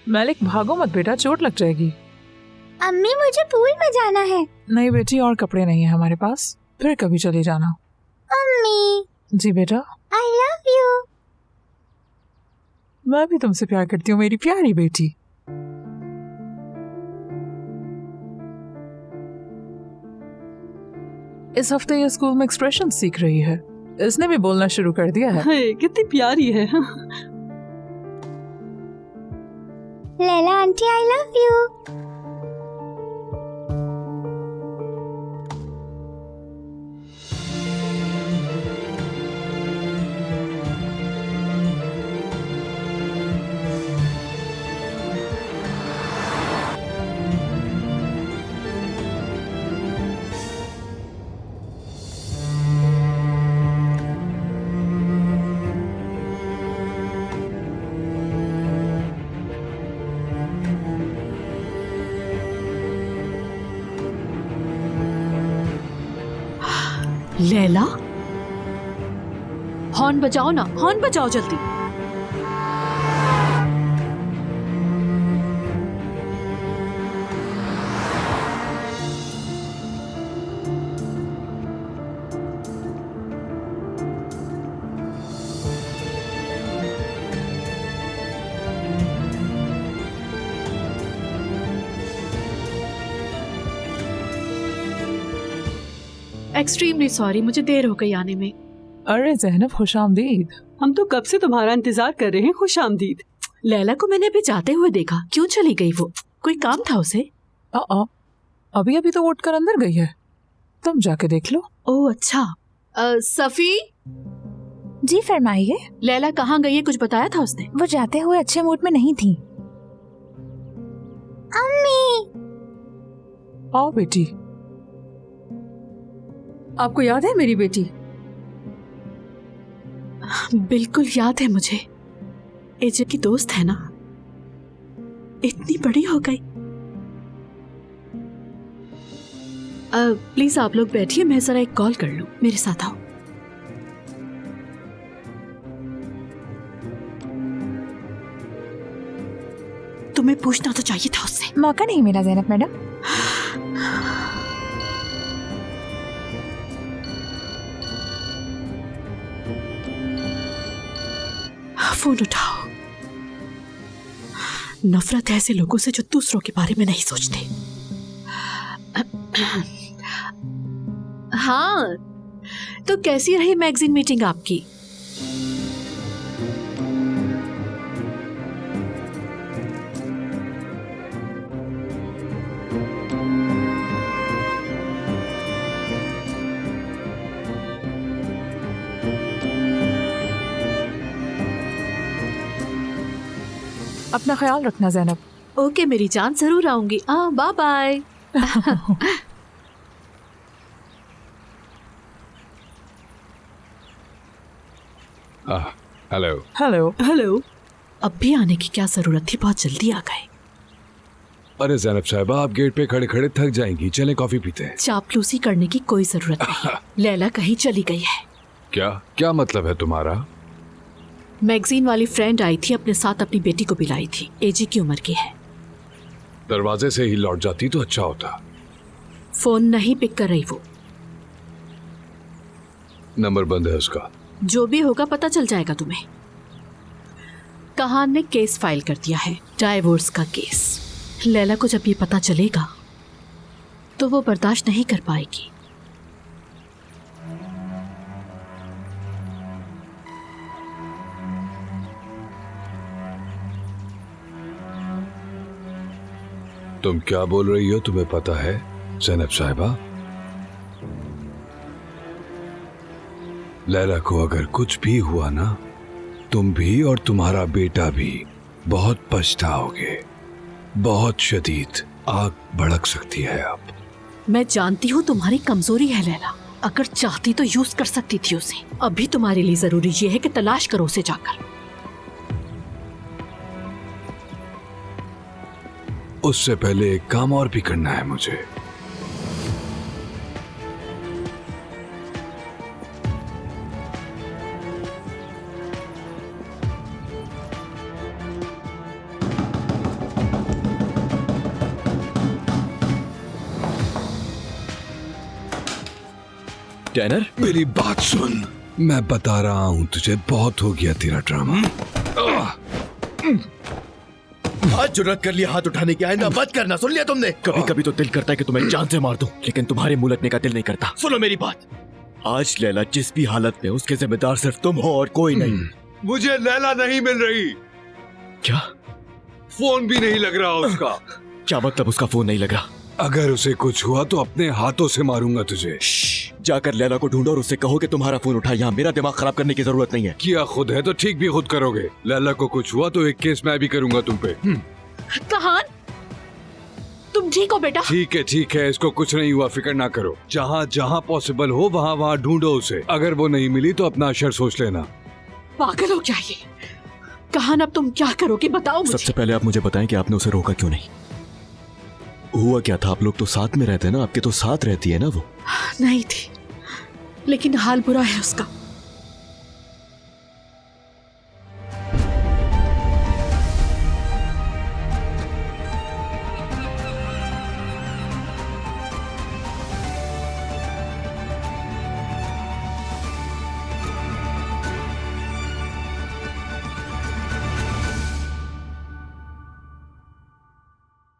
Maleic भागो मत बेटा, चोट लग जाएगी। अम्मी मुझे पूल में जाना है। नहीं बेटी, और कपड़े नहीं है हमारे पास, फिर कभी चले जाना। अम्मी। जी बेटा। I love you. मैं भी तुमसे प्यार करती हूँ मेरी प्यारी बेटी। इस हफ्ते ये स्कूल में एक्सप्रेशन सीख रही है, इसने भी बोलना शुरू कर दिया है। कितनी प्यारी है। Laila aunty I love you. Laila, horn बजाओ ना, हॉर्न बजाओ जल्दी। एक्सट्रीमली सॉरी, मुझे देर हो गई आने में। अरे ज़ैनब, खुशामदीद। हम तो कब से तुम्हारा इंतजार कर रहे हैं। खुशामदीद। लैला को मैंने अभी जाते हुए देखा, क्यों चली गई वो? कोई काम था उसे? अभी अभी तो उठ कर अंदर गई है, तुम जाके देख लो। ओह अच्छा। सफी। जी फरमाइए। लैला कहाँ गई है, कुछ बताया था उसने? वो जाते हुए अच्छे मूड में नहीं थी। अम्मी। आओ बेटी। आपको याद है मेरी बेटी? बिल्कुल याद है मुझे। एजे की दोस्त है ना, इतनी बड़ी हो गई। प्लीज आप लोग बैठिए, मैं जरा एक कॉल कर लूं। मेरे साथ आओ। तुम्हें पूछना तो चाहिए था उससे। मौका नहीं मिला ज़ैनब मैडम। फोन उठाओ। नफरत है ऐसे लोगों से जो दूसरों के बारे में नहीं सोचते। हाँ, तो कैसी रही मैगजीन मीटिंग आपकी? अपना ख्याल रखना ज़ैनब। ओके मेरी जान, जरूर आऊंगी। Bye bye. Hello hello. Hello. अब भी आने की क्या जरूरत थी, बहुत जल्दी आ गए। अरे ज़ैनब साहिबा, आप गेट पे खड़े खड़े थक जाएंगी, चलें कॉफी पीते हैं। चापलूसी करने की कोई जरूरत नहीं। लैला कहीं चली गई है। क्या क्या मतलब है तुम्हारा? मैगजीन वाली फ्रेंड आई थी, अपने साथ अपनी बेटी को भी लाई थी। एजी की उम्र की है। दरवाजे से ही लौट जाती तो अच्छा होता। फोन नहीं पिक कर रही वो। नंबर बंद है उसका। जो भी होगा पता चल जाएगा तुम्हें। कहान ने केस फाइल कर दिया है, डाइवोर्स का केस। लैला को जब ये पता चलेगा तो वो बर्दाश्त नहीं कर पाएगी। तुम क्या बोल रही हो, तुम्हें पता है ज़ैनब साहिबा? लैला को अगर कुछ भी हुआ ना, तुम भी और तुम्हारा बेटा भी बहुत पछताओगे। बहुत शदीद आग भड़क सकती है अब। मैं जानती हूँ तुम्हारी कमजोरी है लैला, अगर चाहती तो यूज कर सकती थी उसे। अभी तुम्हारे लिए जरूरी ये है कि तलाश करो उसे जाकर। उससे पहले एक काम और भी करना है मुझे। डैनर, मेरी बात सुन, मैं बता रहा हूँ तुझे, बहुत हो गया तेरा ड्रामा। आज जुर्रत कर लिया हाथ उठाने की, आइंदा मत करना, सुन लिया तुमने? कभी कभी तो दिल करता है कि तुम्हें जान से मार दूं, लेकिन तुम्हारे मुंह लगने का दिल नहीं करता। सुनो मेरी बात, आज लैला जिस भी हालत में, उसके जिम्मेदार सिर्फ तुम हो और कोई नहीं। मुझे लैला नहीं मिल रही। क्या? फोन भी नहीं लग रहा उसका। क्या मतलब उसका फोन नहीं लग रहा? अगर उसे कुछ हुआ तो अपने हाथों से मारूंगा तुझे। जाकर लैला को ढूंढो और उससे कहो कि तुम्हारा फोन उठा, यहाँ मेरा दिमाग खराब करने की जरूरत नहीं है। किया खुद है तो ठीक भी खुद करोगे। लैला को कुछ हुआ तो एक केस मैं भी करूंगा तुम पे। कहान, तुम ठीक हो बेटा? ठीक है, इसको कुछ नहीं हुआ, फिक्र ना करो। जहाँ जहाँ पॉसिबल हो वहाँ वहाँ ढूंढो उसे। अगर वो नहीं मिली तो अपना अशर सोच लेना। पागल हो क्या ये? कहान, अब तुम क्या करोगे बताओ मुझे। सबसे पहले आप मुझे बताएं कि आपने उसे रोका क्यों नहीं? हुआ क्या था? आप लोग तो साथ में रहते हैं ना, आपके तो साथ रहती है ना वो? नहीं थी, लेकिन हाल बुरा है उसका।